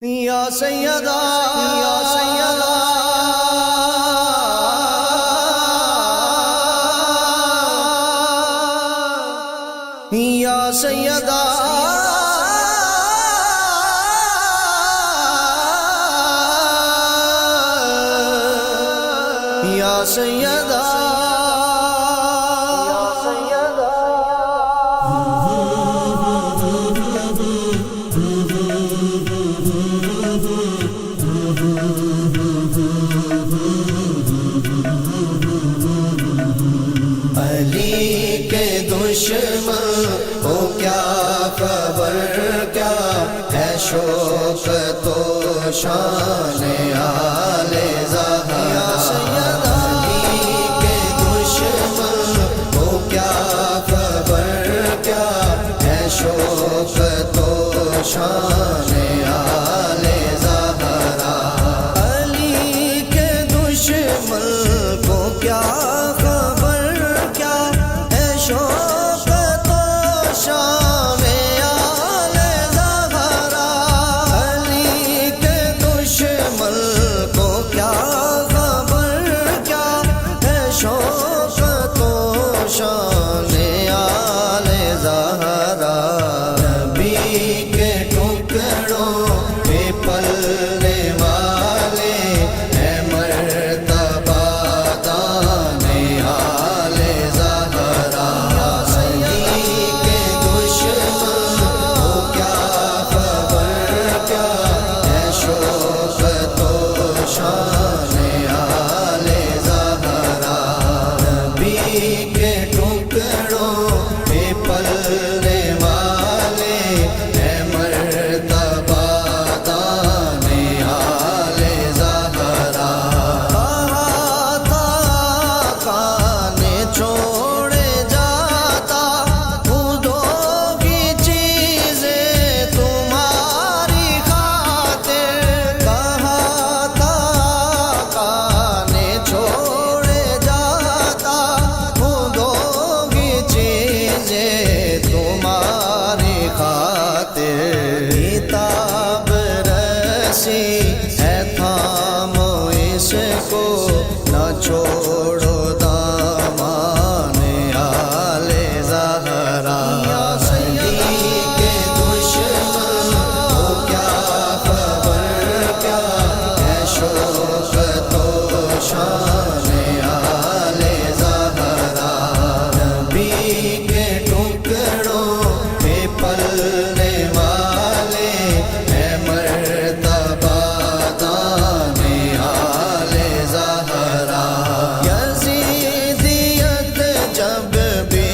یا سیدہ یا سیدہ یا سیدہ یا سیدہ علی کے دشمن ہو کیا خبر کیا ہے شوق تو شان آل زہرا علی کے دشمن ہو کیا خبر کیا ہے شوق تو شان آل زہرا علی کے دشمن کو کیا چھوڑو دامان آل زہرا علی کے دشمن ہو کیا خبر کیا ہے شوق تو شان آل زہرا نبی کے ٹکڑوں پہ پلنے والے ہیں مرتبہ دان آل زہرا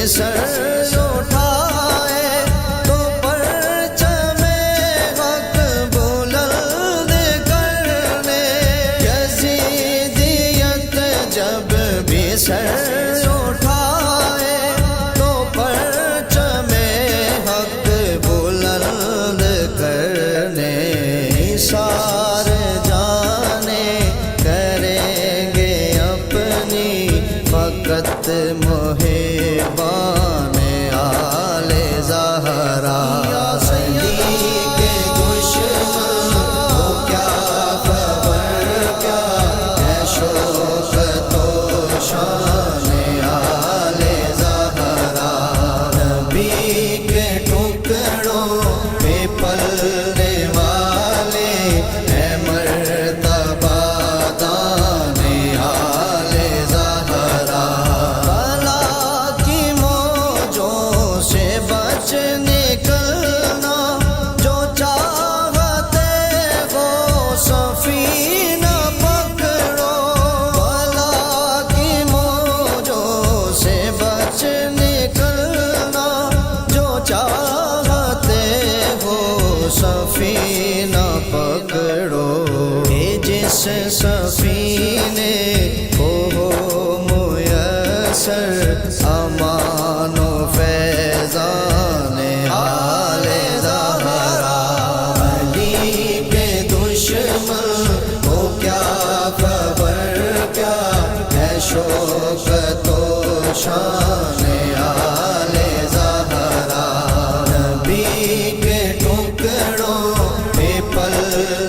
سر اٹھائے تو پرچم حق بلند کرنے یزیدیت جب بھی سر اٹھائے تو پرچم حق بلند کرنے نثار جانے کریں گے اپنی فقط محبان آل زہرا علی کے دشمن ہو کیا خبر کیا ہے شوق تو شان آل زہرا نبی کے ٹکڑوں پہ پلنے والے ہیں مرتبہ دان آل زہرا بچ نکلنا جو چاہتے ہو سفینہ پکڑو بلا کی موجوں سے بچ نکلنا جو چاہتے ہو سفینہ پکڑو جس سفینے کو ہو میسر امان و فیضان آل زہرا علی کے دشمن ہو کیا خبر کیا ہے شوق تو شان آل زہرا نبی کے ٹکڑوں پہ پل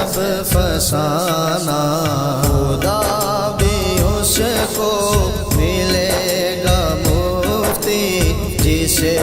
مذہب فسانہ، خدا بھی اس کو ملے گا مفتی جسے